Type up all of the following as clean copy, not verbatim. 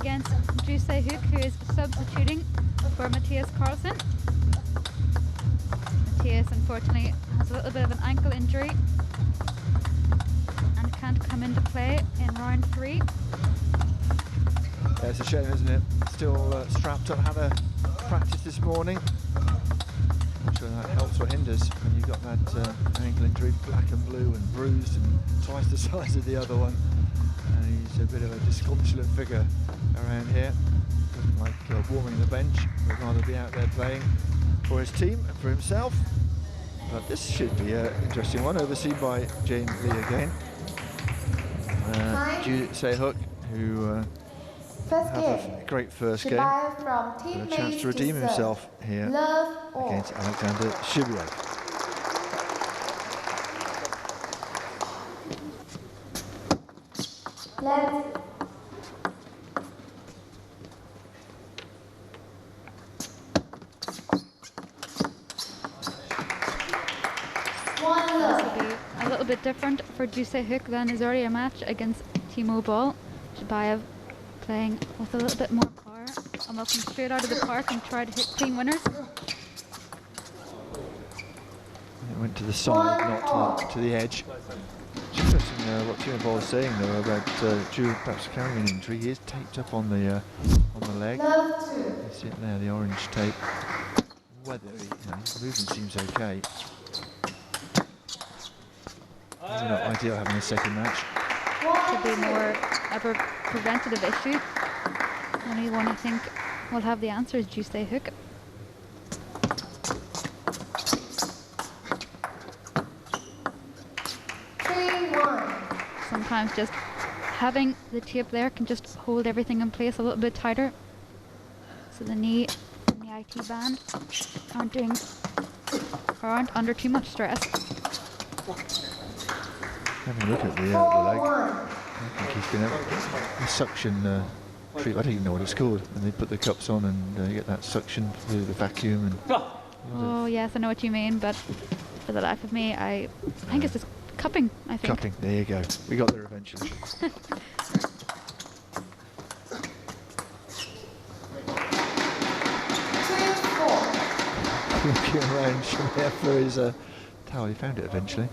against Joo Saehyuk, who is substituting for Matthias Carlsen. Matthias unfortunately has a little bit of an ankle injury and can't come into play in round 3. Yeah, it's a shame, isn't it? Still strapped up, had a practice this morning. Not sure that helps or hinders when you've got that ankle injury, black and blue and bruised and twice the size of the other one. And he's a bit of a disconsolate figure around here. Doesn't like warming the bench, would rather be out there playing for his team and for himself. But this should be an interesting one, overseen by Jane Lee again. Joo Saehyuk, who had a great first game, got a chance to redeem himself here against Aleksandr Shibaev. This will be a little bit different for Joo Saehyuk than his earlier match against T-Mobile. Shibaev playing with a little bit more power and will come straight out of the park and try to hit clean winners. It went to the side, not to the edge. It's interesting what T-Mobile is saying though about Joo perhaps carrying an injury. He is taped up on the leg. You see it there, the orange tape. Whether his movement seems okay. Maybe not ideal having a second match. Could be more of a preventative issue. Only one I think will have the answer is Joo Saehyuk. Sometimes just having the tape there can just hold everything in place a little bit tighter. So the knee and the IT band aren't under too much stress. Having a look at the leg, I think he's going to have a suction treat. I don't even know what it's called. And they put the cups on and you get that suction through the vacuum. And oh yes, I know what you mean, but for the life of me, I think it's just cupping. I think cupping. There you go. We got there eventually. Looking around Shibaev for his towel. He found it eventually.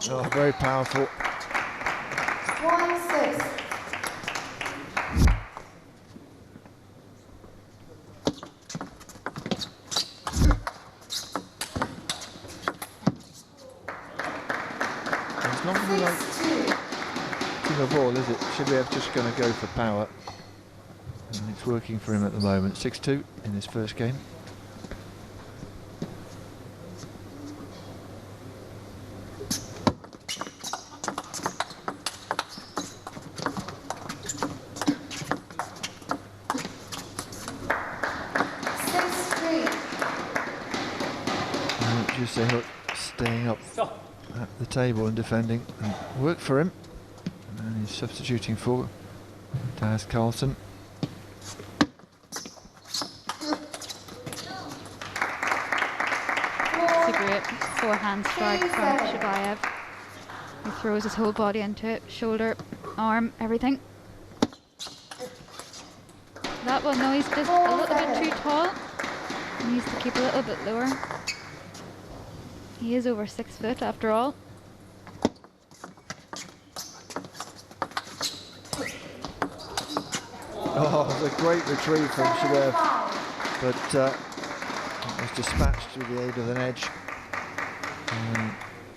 Oh, very powerful. 1-6. It's not really like team of ball, is it? Shibaev just going to go for power. And it's working for him at the moment. 6-2 in his first game. Joo Saehyuk staying up at the table and defending. And worked for him. And he's substituting for Matthias Carlsen. It's a great forehand strike from Shibaev. He throws his whole body into it, shoulder, arm, everything. That one, no, he's just a little bit too tall. He needs to keep a little bit lower. He is over 6 foot after all. Oh, it was a great retrieve from Shibaev, but it was dispatched through the aid of an edge.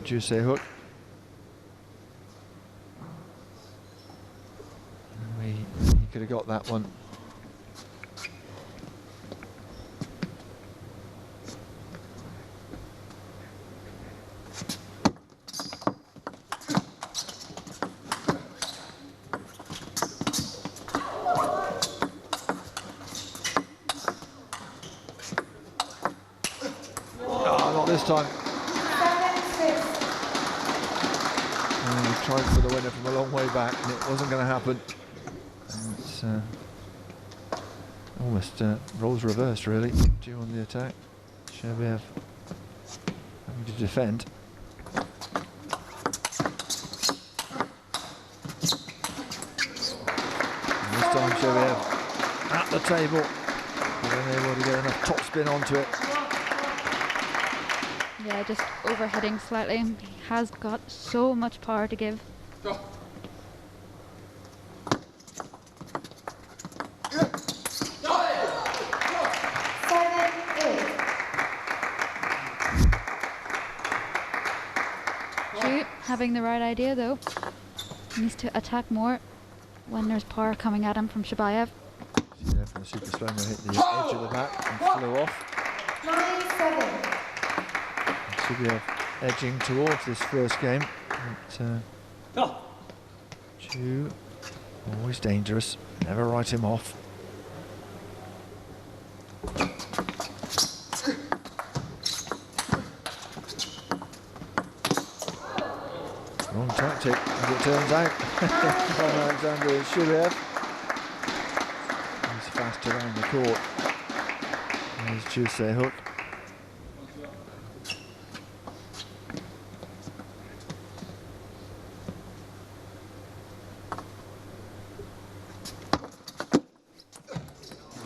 Joo Saehyuk. He could have got that one. This time. And he tried for the winner from a long way back and it wasn't going to happen. And it's Almost roles reversed, really. Joo on the attack. Shibaev having to defend. And this time Shibaev at the table. Unable to get enough top spin onto it. Yeah, just overhitting slightly. He has got so much power to give. Joo having the right idea though. He needs to attack more when there's power coming at him from Shibaev. See there from the super slow-mo hit the edge of the back and flew off. 9-7. Shibaev edging towards this first game. But, Joo, always dangerous. Never write him off. Wrong tactic, as it turns out, from Aleksandr Shibaev. He's fast around the court. There's Joo Saehyuk.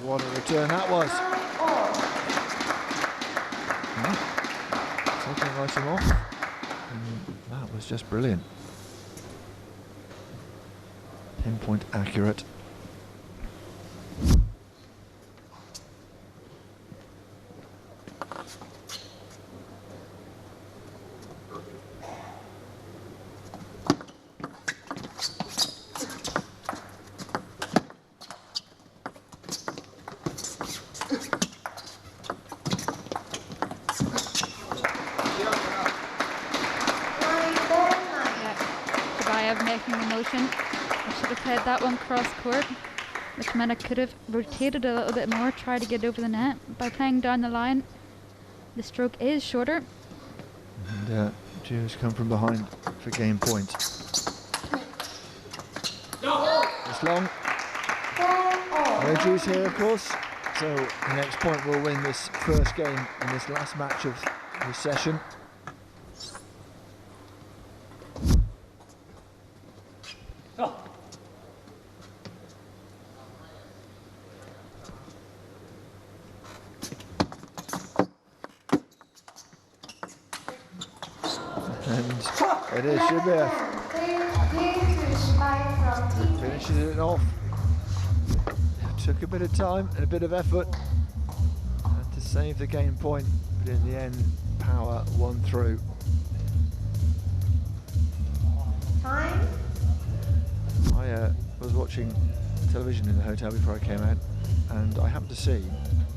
What a return that was. Something right him off. And that was just brilliant. Pinpoint accurate. Making the motion. I should have played that one cross court, which meant I could have rotated a little bit more, tried to get over the net. By playing down the line, the stroke is shorter. And Joo's come from behind for game point. It's long. No Joo's here, of course. So the next point will win this first game in this last match of this session. And it is Shibaev. Finishes it off. It took a bit of time and a bit of effort to save the game point, but in the end, power won through. Time. I was watching television in the hotel before I came out, and I happened to see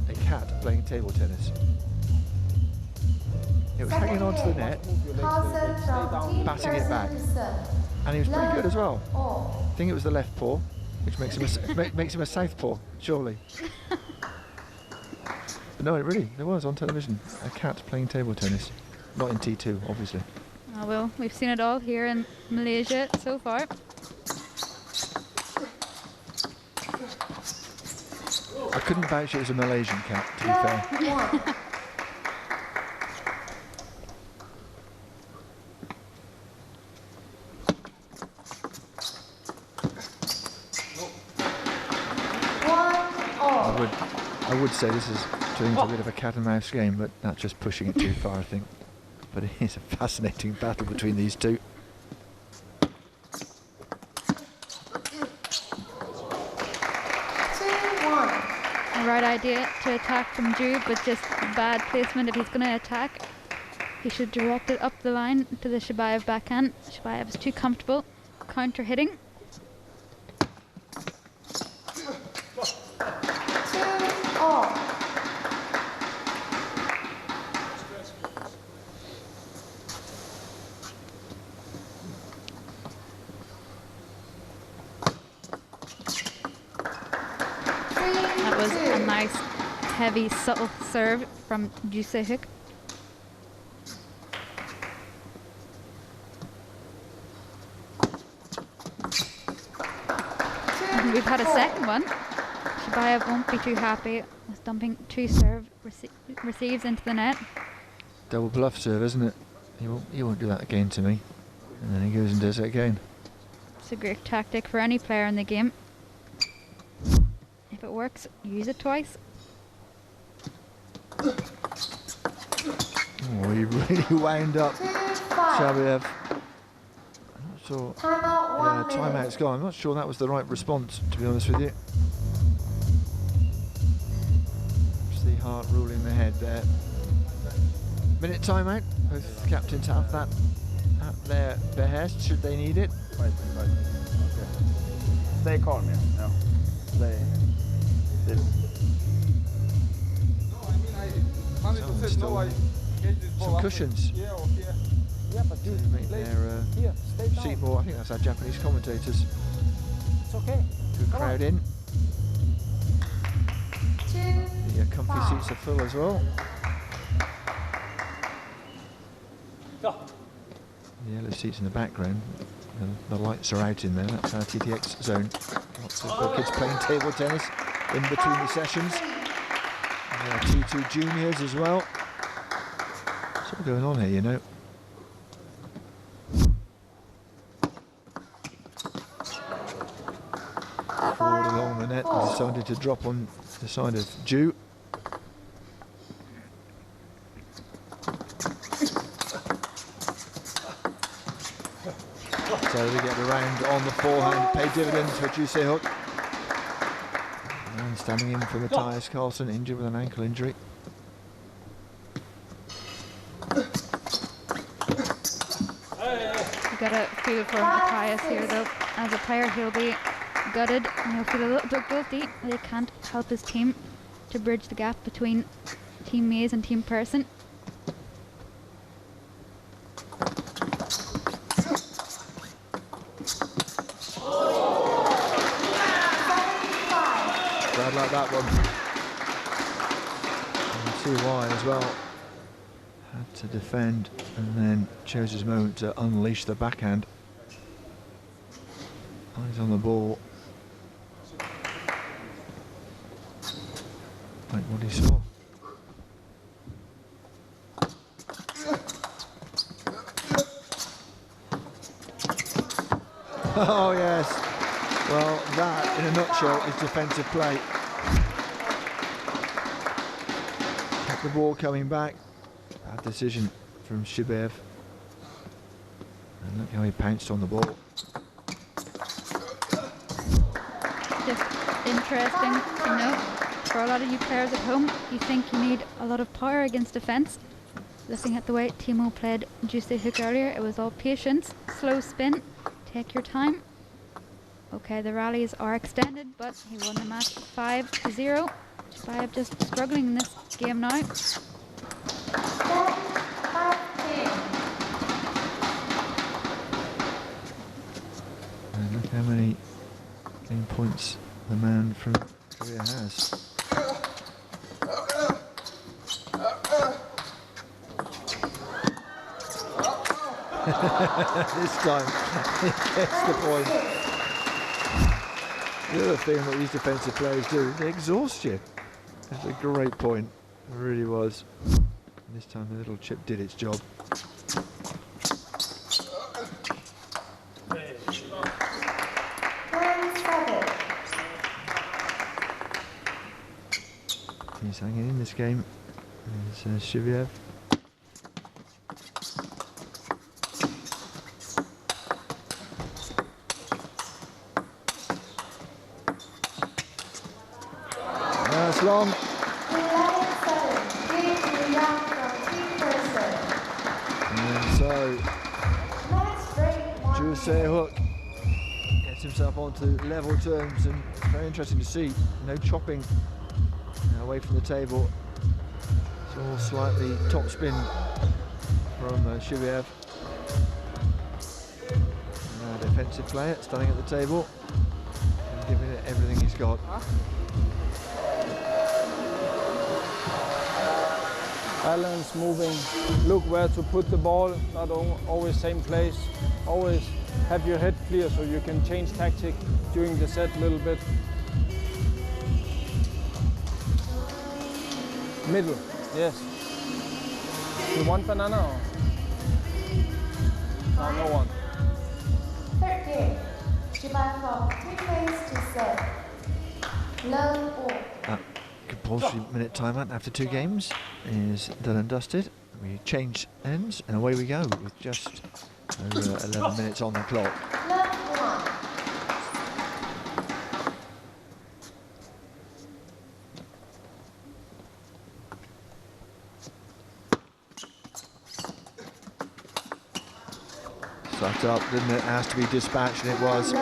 a cat playing table tennis. It was hanging onto the net, batting it back, and he was pretty good as well. I think it was the left paw, which makes him a southpaw, surely. But no, it really, there was on television a cat playing table tennis, not in T2, obviously. Oh well, we've seen it all here in Malaysia so far. I couldn't vouch it was a Malaysian cat, to be fair. I would say this is turning into a bit of a cat and mouse game, but that's just pushing it too far, I think. But it is a fascinating battle between these two. The right idea to attack from Joo, but just bad placement. If he's going to attack, he should direct it up the line to the Shibaev backhand. Shibaev is too comfortable counter hitting. That was a nice, heavy, subtle serve from Joo Saehyuk. We've had a second one. Shibaev won't be too happy with dumping 2 serve receives into the net. Double bluff serve, isn't it? He won't do that again to me. And then he goes and does it again. It's a great tactic for any player in the game. If it works, use it twice. Oh, he really wound up Shibaev. I'm not sure. Timeout, 1 minute. Timeout's gone. I'm not sure that was the right response, to be honest with you. It's the heart ruling the head there. Minute timeout. Both captains have that at their behest, should they need it. Right. Okay. Stay calm, yeah. Stay. This. Some cushions Yeah, but to you make play their here. Stay down. seat more. I think that's our Japanese commentators. It's okay. To crowd in. 2, The comfy seats are full as well. The yellow seats in the background. The lights are out in there. That's our TTX zone. Lots of kids playing table tennis in between the sessions. And there are T2 juniors as well. What's all going on here, you know? Forward along the net, decided to drop on the side of Joo. So we get around on the forehand, pay dividends for Joo Saehyuk. And standing in for Matthias Carlsen, injured with an ankle injury. You gotta feel for Matthias here though. As a player he'll be gutted and he'll feel a little bit guilty that he can't help his team to bridge the gap between Team Maze and Team Person. I'd like that one. You can see why as well. Had to defend and then chose his moment to unleash the backhand. Eyes on the ball. Like what he saw. Oh yes. Well, that in a nutshell is defensive play. Kept the ball coming back. Bad decision from Shibaev. And look how he pounced on the ball. Just interesting to note, for a lot of you players at home, you think you need a lot of power against defence. Looking at the way Timo played Joo Saehyuk earlier, it was all patience, slow spin, take your time. Okay, the rallies are extended, but he won the match 5-0. Shibaev just struggling in this game now. And look how many game points the man from Korea has. This time he gets the point. The other thing that these defensive players do, they exhaust you. That's a great point. It really was. And this time the little chip did its job. He's hanging in this game. There's Shibaev. That's long. 11-7. And so Joo Saehyuk gets himself onto level terms, and very interesting to see. No chopping away from the table. It's all slightly topspin from Shibaev. Defensive player standing at the table and giving it everything he's got. Balance, moving, look where to put the ball, not always same place. Always have your head clear so you can change tactic during the set a little bit. Middle, yes. You want banana or? No, no one. Third game. Shibaev from 3 plays to serve. Love all. Compulsory minute timeout after 2 games is done and dusted. We change ends and away we go with just over 11 minutes on the clock. Love one. Sucked up, didn't it? Has to be dispatched, and it was.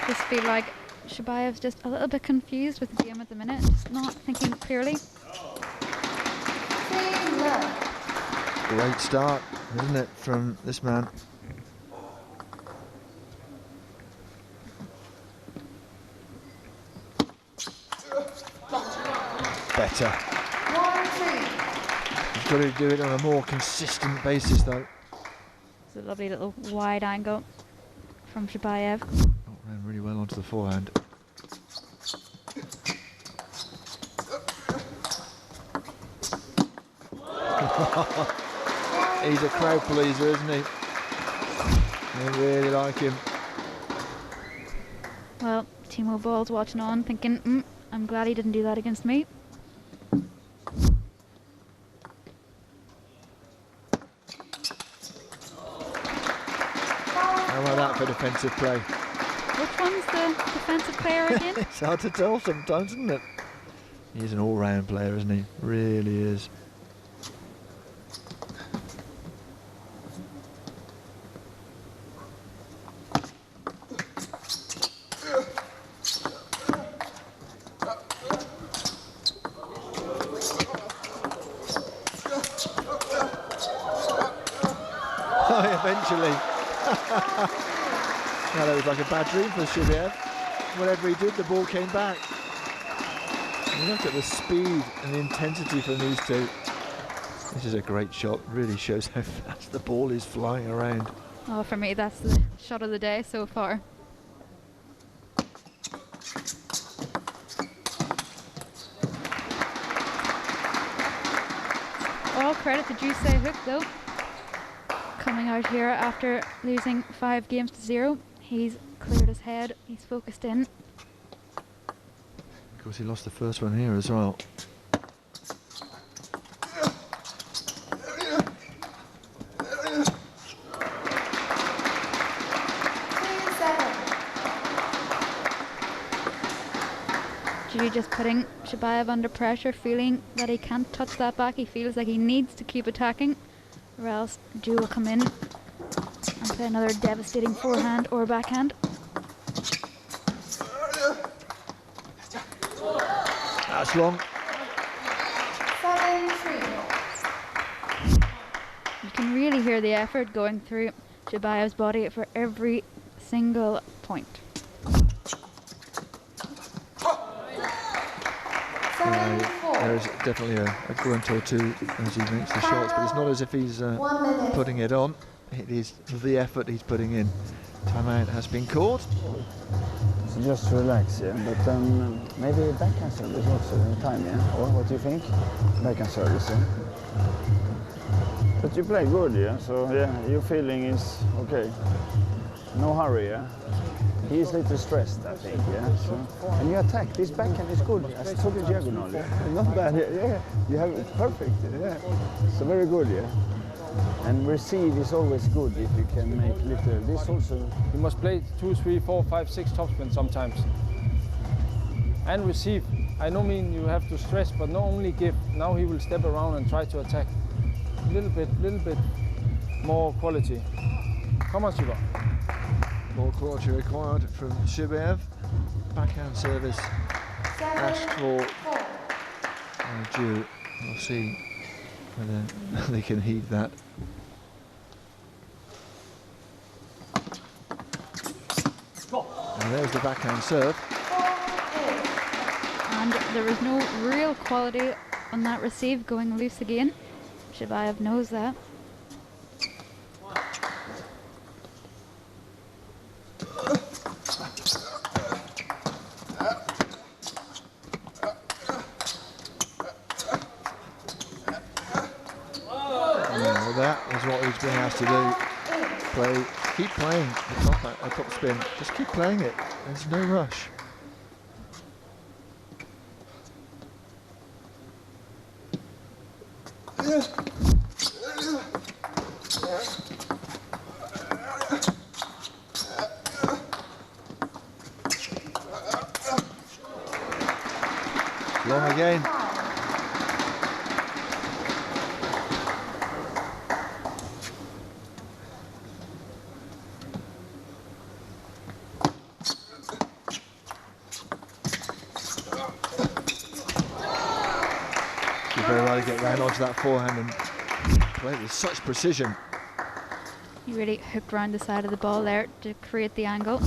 Just feel like Shibaev's just a little bit confused with the game at the minute, just not thinking clearly. Great start, isn't it, from this man? Better. 1-3. He's got to do it on a more consistent basis, though. It's a lovely little wide angle from Shibaev. Ran really well onto the forehand. He's a crowd pleaser, isn't he? They really like him. Well, Timo Boll's watching on, thinking, I'm glad he didn't do that against me. How about that for defensive play? Which one's the defensive player again? It's hard to tell sometimes, isn't it? He's an all-round player, isn't he? Really is. Eventually. Now that was like a bad dream for Shibaev. Whatever he did, the ball came back. And look at the speed and the intensity from these two. This is a great shot. Really shows how fast the ball is flying around. Oh, for me, that's the shot of the day so far. All credit to Joo Saehyuk though. Coming out here after losing 5 games to 0. He's cleared his head, he's focused in. Of course, he lost the first one here as well. Joo just putting Shibaev under pressure, feeling that he can't touch that back. He feels like he needs to keep attacking, or else Joo will come in and play another devastating forehand or backhand. That's long. 7-3. You can really hear the effort going through Shibaev's body for every single point. There's definitely a grunt or two as he makes the shots, but it's not as if he's putting it on. It is the effort he's putting in. Timeout has been called. So just relax, yeah. But maybe backhand service also in time, yeah? Or what do you think? Backhand service, yeah? But you play good, yeah? So, yeah, your feeling is okay. No hurry, yeah? He is a little stressed, I think, yeah? So, and you attack. This backhand is good. I took a diagonal, yeah? Not bad, yeah? You have it perfect, yeah? So very good, yeah? And receive is always good if you can make little. This also. You must play 2, 3, 4, 5, 6 topspin sometimes. And receive. I don't mean you have to stress, but not only give. Now he will step around and try to attack. Little bit more quality. Come on, Shiba. More quality required from Shibaev. Backhand service asked for Joo. We'll see whether they can heed that. And there's the backhand serve. And there is no real quality on that receive going loose again. Shibaev knows that. thing he has to do. Keep playing the top spin. Just keep playing it. There's no rush. Long again. You're very well to get round onto that forehand and play with such precision. He really hooked around the side of the ball there to create the angle.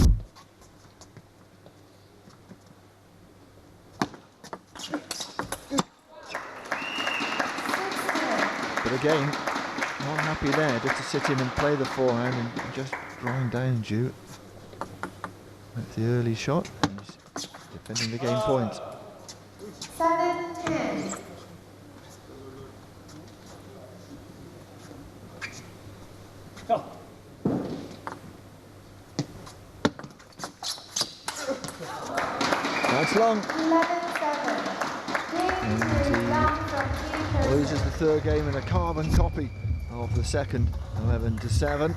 But again, not happy there, just to sit in and play the forehand and just grind down Joo. That's the early shot, and he's defending the game point. 7-10. That's long. 11-7. Game 2 long from T2 Loses the third game in a carbon copy of the second, 11-7.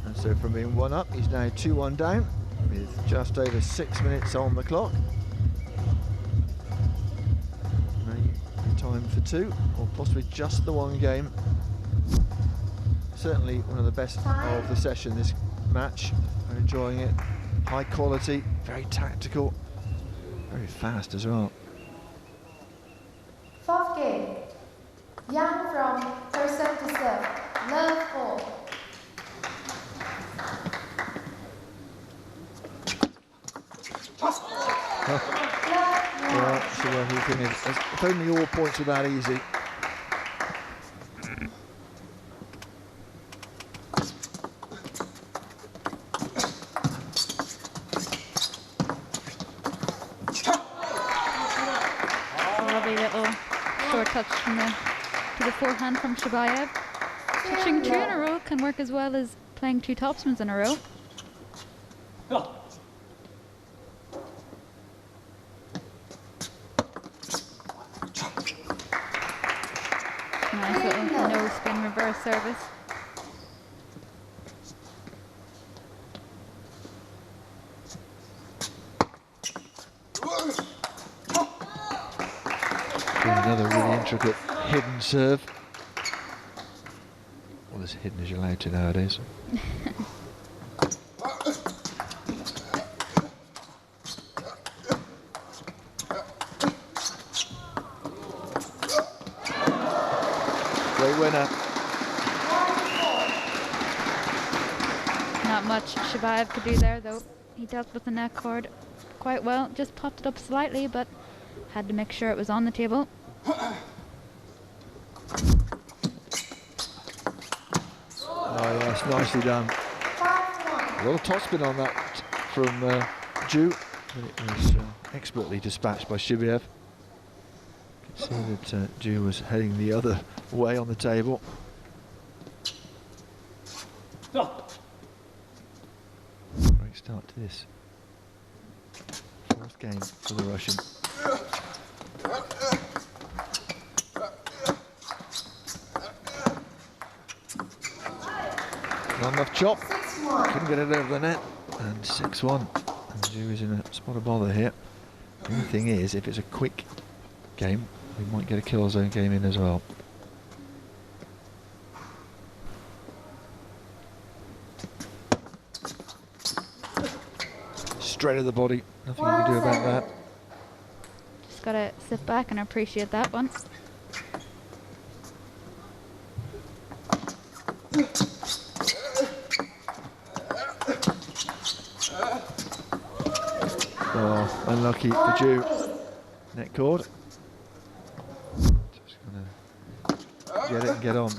And so from being 1 up, he's now 2-1 down with just over 6 minutes on the clock. Now time for 2, or possibly just the 1 game. Certainly one of the best of the session, this match. I'm enjoying it. High quality, very tactical, very fast as well. 4th game. Yang from person to serve. Love 4. Well, if only all points were that easy. Lovely little short touch from to the forehand from Shibaev. Touching 2 in a row can work as well as playing 2 topspins in a row. Nice little no spin reverse service. Another really intricate hidden serve. Well, as hidden as you're allowed to nowadays. Great winner. Not much Shibaev could do there though. He dealt with the net cord quite well. Just popped it up slightly, but had to make sure it was on the table. Oh yes, nicely done. A lot of topspin on that from Joo, but it was expertly dispatched by Shibaev. You can see that Joo was heading the other way on the table. Great start to this 4th game for the Russian. Not enough chop, couldn't get it over the net, and 6-1. And Joo is in a spot of bother here. The only thing is, if it's a quick game, we might get a kill zone game in as well. Straight to the body, nothing you can do about that. Just gotta sit back and appreciate that one. Oh, unlucky for Joo. Net cord. Just gonna get it and get on.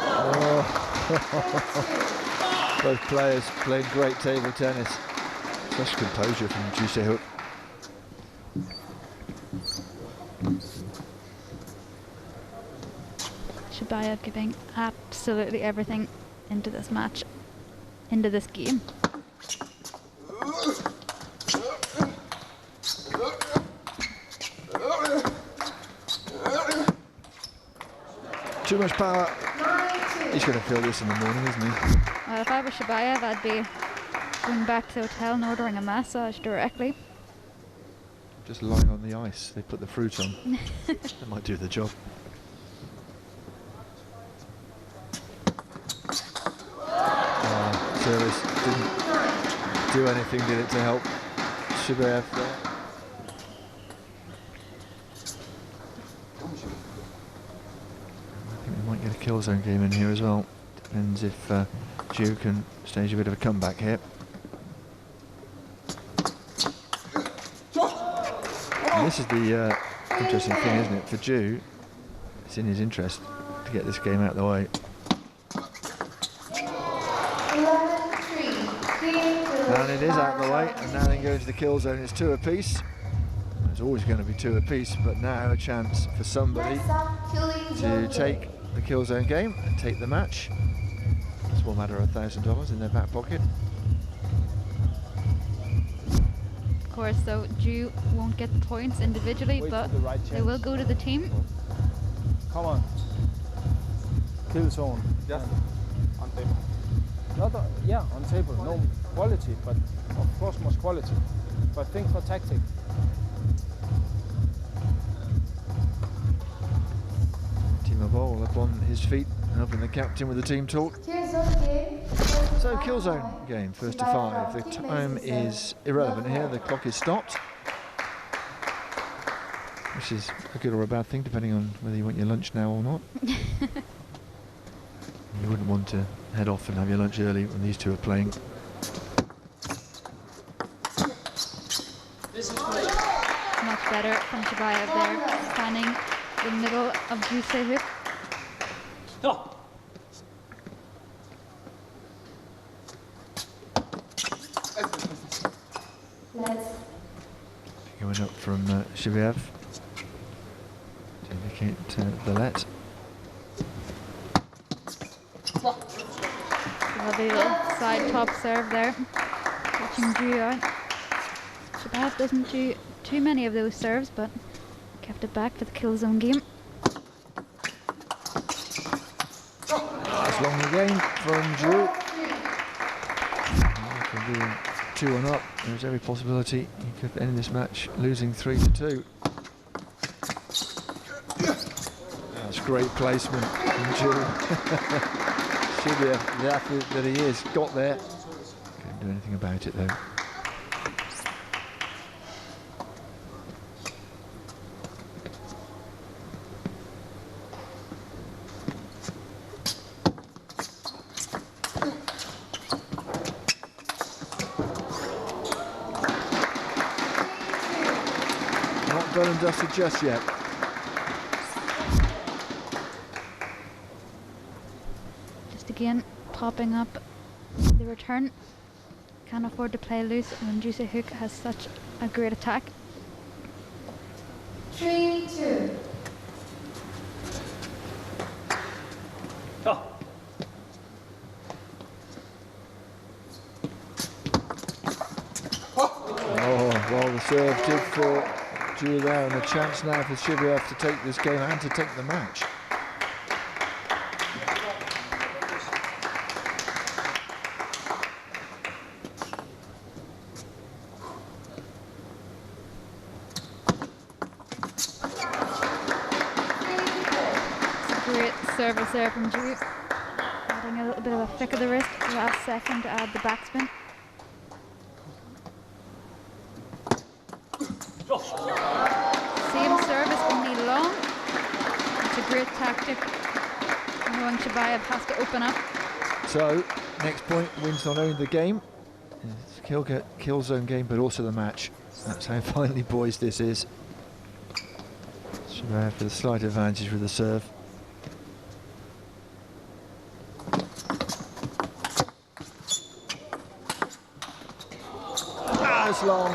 Oh. Both players playing great table tennis. Such composure from Joo Saehyuk. Shibaev giving absolutely everything into this match, into this game. Too much power. He's going to feel this in the morning, isn't he? Well, if I was Shibaev, I'd be going back to the hotel and ordering a massage directly. Just lying on the ice. They put the fruit on. That might do the job. Service didn't do anything, did it, to help Shibaev there? I think we might get a kill zone game in here as well. Depends if Joo can stage a bit of a comeback here. And this is the interesting thing, isn't it? For Joo, it's in his interest to get this game out of the way. And it is out of the way, and now they can go into the kill zone. It's 2 apiece. There's always going to be 2 apiece, but now a chance for somebody to take the kill zone game and take the match. It's one matter of $1,000 in their back pocket. Of course, though, Joo won't get the points individually, but they will go to the team. Come on. Kill zone. Just on table. Not yeah, on table. No quality, but of course most quality. But think for tactic. Timo Boll up on his feet, helping the captain with the team talk. So kill zone game, 1st to 5. The time is irrelevant here. The clock is stopped, which is a good or a bad thing, depending on whether you want your lunch now or not. You wouldn't want to head off and have your lunch early when these two are playing. Much better from Shibaev there, standing in the middle of Joo Saehyuk. Going up from Shibaev to indicate the let. Lovely little side top serve there, catching Joo out. Shibaev doesn't do too many of those serves, but kept it back for the kill zone game. It's long again from Joo. Can be 2-1 up. There's every possibility he could end this match losing 3-2. That's great placement from Joo. Shibaev, the athlete that he is, got there. Couldn't do anything about it though. Not done and dusted just yet. Again, popping up the return. Can't afford to play loose when Joo Saehyuk has such a great attack. 3-2. Oh, well, the serve did for Joo there, and a chance now for Shibaev to take this game and to take the match. Service there from Joo, adding a little bit of a flick of the wrist last second to add the backspin. Same service, only long. It's a great tactic, knowing Shibaev has to open up. So, next point wins not only the game, it's a kill zone game, but also the match. That's how finally boys this is. Shibaev with a slight advantage with the serve. It's long,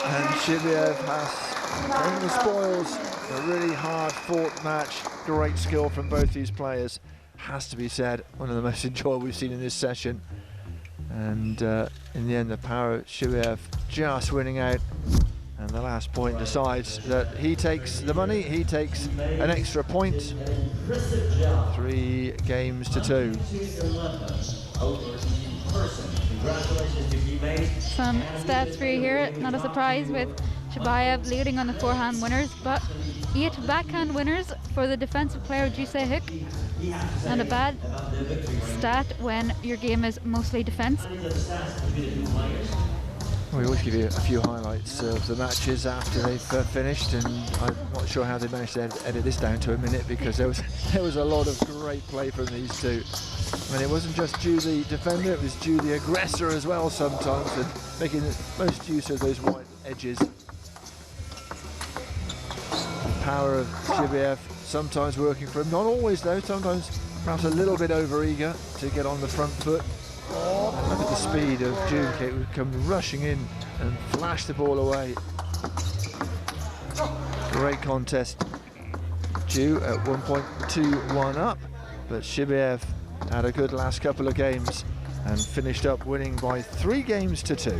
and Shibaev has taken the spoils A really hard-fought match. Great skill from both these players. Has to be said, one of the most enjoyable we've seen in this session. And in the end, the power of Shibaev just winning out. And the last point decides that he takes the money, he takes an extra point. 3 games to 2. Some stats for you here, not a surprise with Shibaev leading on the forehand winners, but 8 backhand winners for the defensive player Joo Saehyuk. Not a bad stat when your game is mostly defense. We always give you a few highlights of the matches after they've finished, and I'm not sure how they managed to edit this down to a minute, because there was a lot of great play from these two. I mean, it wasn't just Joo the defender, it was Joo the aggressor as well sometimes, and making the most use of those wide edges. The power of Shibaev sometimes working for him, not always though, sometimes perhaps a little bit over-eager to get on the front foot. And look at the speed of Joo, who would come rushing in and flash the ball away. Great contest. Joo at 1.21 up, but Shibaev had a good last couple of games and finished up winning by 3 games to 2.